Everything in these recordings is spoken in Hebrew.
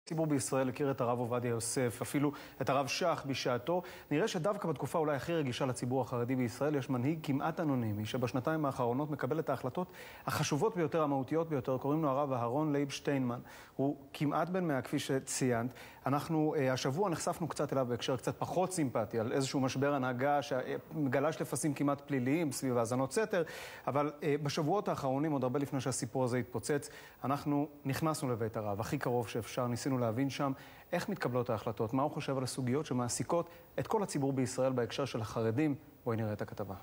הציבור בישראל הכיר את הרב עובדיה יוסף, אפילו את הרב שך בשעתו. נראה שדווקא בתקופה אולי הכי רגישה לציבור החרדי בישראל יש מנהיג כמעט אנונימי, שבשנתיים האחרונות מקבל את ההחלטות החשובות ביותר, המהותיות ביותר. קוראים לו הרב אהרון לייב שטיינמן. הוא כמעט בן 100, כפי שציינת. אנחנו השבוע נחשפנו קצת אליו בהקשר קצת פחות סימפטי, על איזשהו משבר הנהגה שגלש לפסים כמעט פליליים סביב האזנות סתר, אבל בשבועות האחרונים, עוד הרבה לפני שהסיפור הזה התפוצץ, אנחנו נכנסנו לבית הרב, הכי קרוב שאפשר, ניסינו להבין שם איך מתקבלות ההחלטות, מה הוא חושב על הסוגיות שמעסיקות את כל הציבור בישראל בהקשר של החרדים. בואי נראה את הכתבה.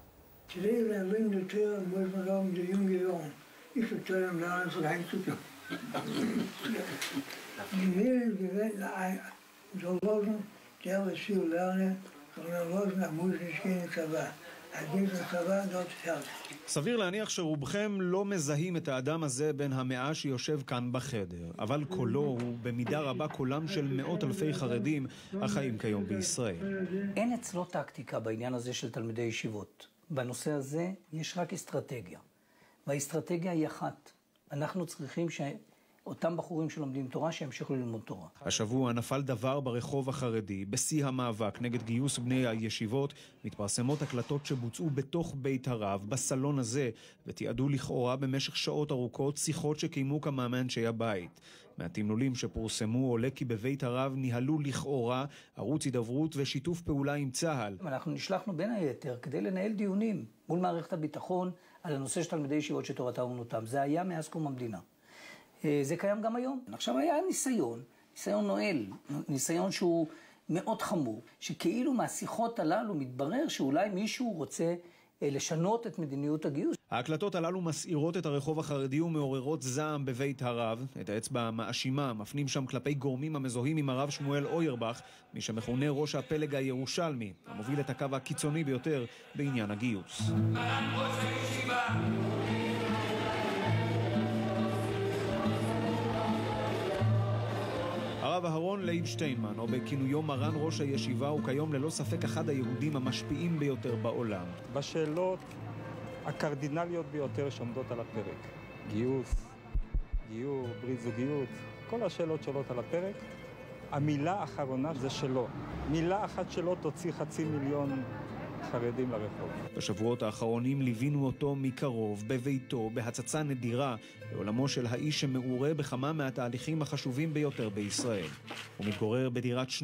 סביר להניח שרובכם לא מזהים את האדם הזה בין 100 שיושב כאן בחדר, אבל קולו הוא במידה רבה קולם של מאות אלפי חרדים החיים כיום בישראל. אין אצלו טקטיקה בעניין הזה של תלמידי ישיבות. בנושא הזה יש רק אסטרטגיה, והאסטרטגיה היא אחת. אנחנו צריכים אותם בחורים שלומדים תורה שימשיכו ללמוד תורה. השבוע נפל דבר ברחוב החרדי. בשיא המאבק נגד גיוס בני הישיבות מתפרסמות הקלטות שבוצעו בתוך בית הרב, בסלון הזה, ותיעדו לכאורה במשך שעות ארוכות שיחות שקיימו כמה מאנשי הבית. מהתמלולים שפורסמו עולה כי בבית הרב ניהלו לכאורה ערוץ הידברות ושיתוף פעולה עם צה"ל. אנחנו נשלחנו בין היתר כדי לנהל דיונים מול מערכת הביטחון על הנושא של תלמידי ישיבות שתורתם אומנותם. זה היה מאז קום המדינה. זה קיים גם היום. עכשיו היה ניסיון נואל, ניסיון שהוא מאוד חמור, שכאילו מהשיחות הללו מתברר שאולי מישהו רוצה לשנות את מדיניות הגיוס. ההקלטות הללו מסעירות את הרחוב החרדי ומעוררות זעם בבית הרב. את האצבע המאשימה מפנים שם כלפי גורמים המזוהים עם הרב שמואל אוירבך, מי שמכונה ראש הפלג הירושלמי, המוביל את הקו הקיצוני ביותר בעניין הגיוס. הרב אהרון לייב שטיינמן, או בכינויו מרן ראש הישיבה, הוא כיום ללא ספק אחד היהודים המשפיעים ביותר בעולם. בשאלות הקרדינליות ביותר שעומדות על הפרק, גיוס, גיור, ברית זוגיות, כל השאלות שעולות על הפרק, המילה האחרונה זה שלו. מילה אחת שלו תוציא 500,000 חרדים לרחוב. בשבועות האחרונים ליווינו אותו מקרוב, בביתו, בהצצה נדירה, לעולמו של האיש שמעורה בכמה מהתהליכים החשובים ביותר בישראל. הוא מתגורר בדירת 2.5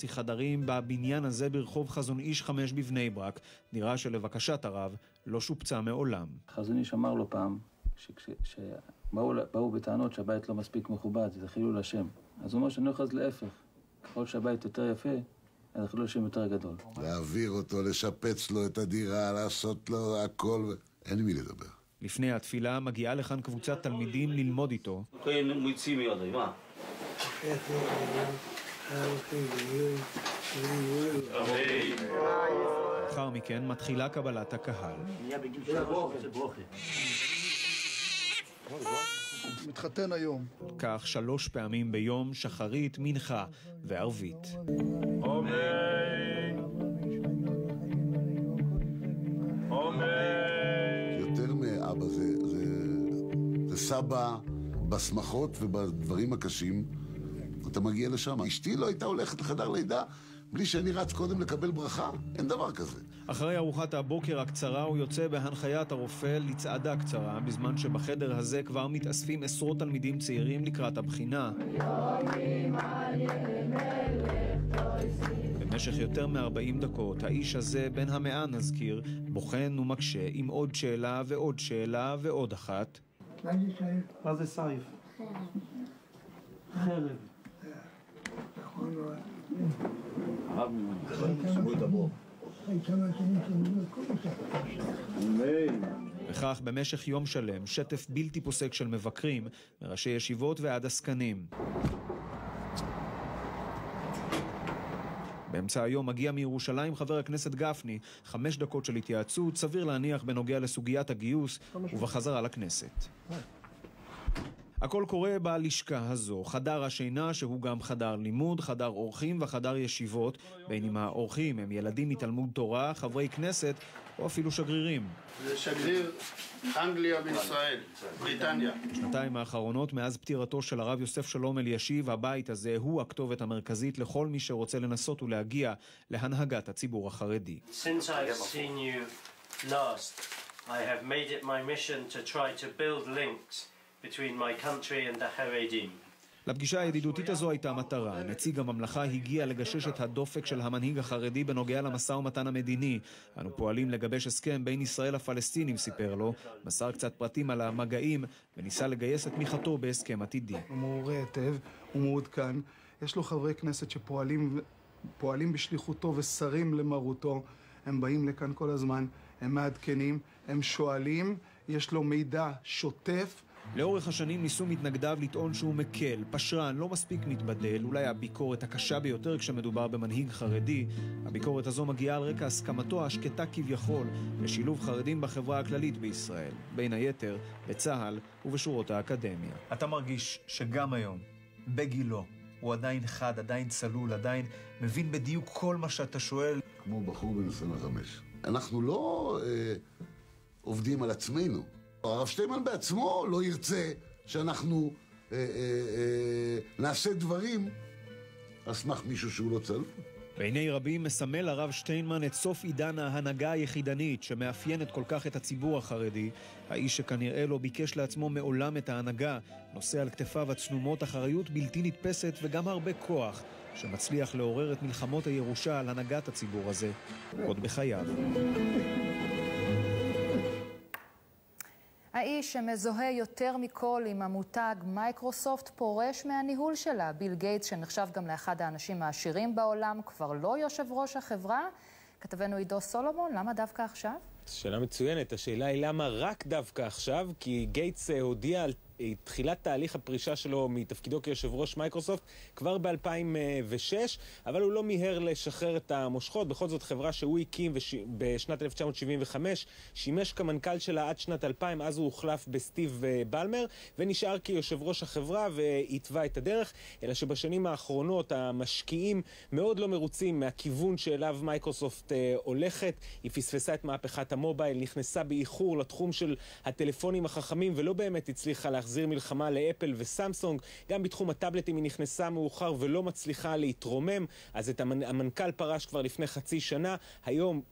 חדרים בבניין הזה ברחוב חזון איש 5 בבני ברק, דירה שלבקשת הרב לא שופצה מעולם. חזון איש אמר לו פעם, שבאו בטענות שהבית לא מספיק מכובד, זה חילול השם. אז הוא אומר שאני אוחז להפך, ככל שהבית יותר יפה, אז חילול השם יותר גדול. להעביר אותו, לשפץ לו את הדירה, לעשות לו הכל, אין לי מי לדבר. לפני התפילה מגיעה לכאן קבוצת תלמידים ללמוד איתו. לאחר מכן מתחילה קבלת הקהל. מתחתן היום. כך 3 פעמים ביום, שחרית, מנחה וערבית. אמן. אמן. יותר מאבא זה סבא בשמחות ובדברים הקשים. אתה מגיע לשם. אשתי לא הייתה הולכת לחדר לידה בלי שאני רץ קודם לקבל ברכה. אין דבר כזה. אחרי ארוחת הבוקר הקצרה הוא יוצא בהנחיית הרופא לצעדה קצרה, בזמן שבחדר הזה כבר מתאספים עשרות תלמידים צעירים לקראת הבחינה. במשך יותר מ-40 דקות האיש הזה, בן 100 נזכיר, בוחן ומקשה עם עוד שאלה ועוד שאלה ועוד אחת. מה זה סייף? חרב. נכון מאוד. וכך במשך יום שלם שטף בלתי פוסק של מבקרים, מראשי ישיבות ועד עסקנים. באמצע היום מגיע מירושלים חבר הכנסת גפני, 5 דקות של התייעצות, סביר להניח בנוגע לסוגיית הגיוס ובחזרה לכנסת. הכל קורה בלשכה הזו, חדר השינה שהוא גם חדר לימוד, חדר אורחים וחדר ישיבות, בין אם האורחים הם ילדים מתלמוד תורה, חברי כנסת או אפילו שגרירים. זה שגריר אנגליה בישראל, בריטניה. בשנתיים האחרונות, מאז פטירתו של הרב יוסף שלום אלישיב, הבית הזה הוא הכתובת המרכזית לכל מי שרוצה לנסות ולהגיע להנהגת הציבור החרדי. Since I've seen you last, I have made it my mission to try to build links between my country and the Haredim. לפגישה הידידותית הזו הייתה מטרה. נציג הממלכה הגיע לגשש את הדופק של המנהיג החרדי בנוגע למשא ומתן המדיני. אנו פועלים לגבש הסכם בין ישראל לפלסטינים, סיפר לו, מסר קצת פרטים על המגעים וניסה לגייס את תמיכתו בהסכם עתידי. הוא מעורה היטב, הוא מעודכן, יש לו חברי כנסת שפועלים בשליחותו ושרים למרותו, הם באים לכאן כל הזמן, הם מעדכנים, הם שואלים, יש לו מידע שוטף. לאורך השנים ניסו מתנגדיו לטעון שהוא מקל, פשרן, לא מספיק מתבדל, אולי הביקורת הקשה ביותר כשמדובר במנהיג חרדי. הביקורת הזו מגיעה על רקע הסכמתו השקטה כביכול לשילוב חרדים בחברה הכללית בישראל, בין היתר בצה"ל ובשורות האקדמיה. אתה מרגיש שגם היום, בגילו, הוא עדיין חד, עדיין צלול, עדיין מבין בדיוק כל מה שאתה שואל? כמו בחור בן 25. אנחנו לא עובדים על עצמנו. הרב שטיינמן בעצמו לא ירצה שאנחנו נעשה דברים על סמך מישהו שהוא לא צלול. בעיני רבים מסמל הרב שטיינמן את סוף עידן ההנהגה היחידנית שמאפיינת כל כך את הציבור החרדי. האיש שכנראה לא ביקש לעצמו מעולם את ההנהגה, נושא על כתפיו הצנומות אחריות בלתי נתפסת וגם הרבה כוח, שמצליח לעורר את מלחמות הירושה על הנהגת הציבור הזה, עוד בחייו. האיש שמזוהה יותר מכל עם המותג מייקרוסופט פורש מהניהול שלה. ביל גייטס, שנחשב גם לאחד האנשים העשירים בעולם, כבר לא יושב ראש החברה. כתבנו עידו סולומון, למה דווקא עכשיו? שאלה מצוינת. השאלה היא למה רק דווקא עכשיו, כי גייטס הודיע על תחילת תהליך הפרישה שלו מתפקידו כיושב ראש מייקרוסופט כבר ב-2006, אבל הוא לא מיהר לשחרר את המושכות. בכל זאת חברה שהוא הקים בשנת 1975, שימש כמנכ"ל שלה עד שנת 2000, אז הוא הוחלף בסטיב בלמר, ונשאר כיושב ראש החברה והתווה את הדרך, אלא שבשנים האחרונות המשקיעים מאוד לא מרוצים מהכיוון שאליו מייקרוסופט הולכת. היא פספסה את מהפכת המובייל, נכנסה באיחור לתחום של הטלפונים החכמים, ולא באמת הצליחה להחזיר מלחמה לאפל וסמסונג. גם בתחום הטאבלטים היא נכנסה מאוחר ולא מצליחה להתרומם, אז את המנכ"ל פרש כבר לפני חצי שנה. היום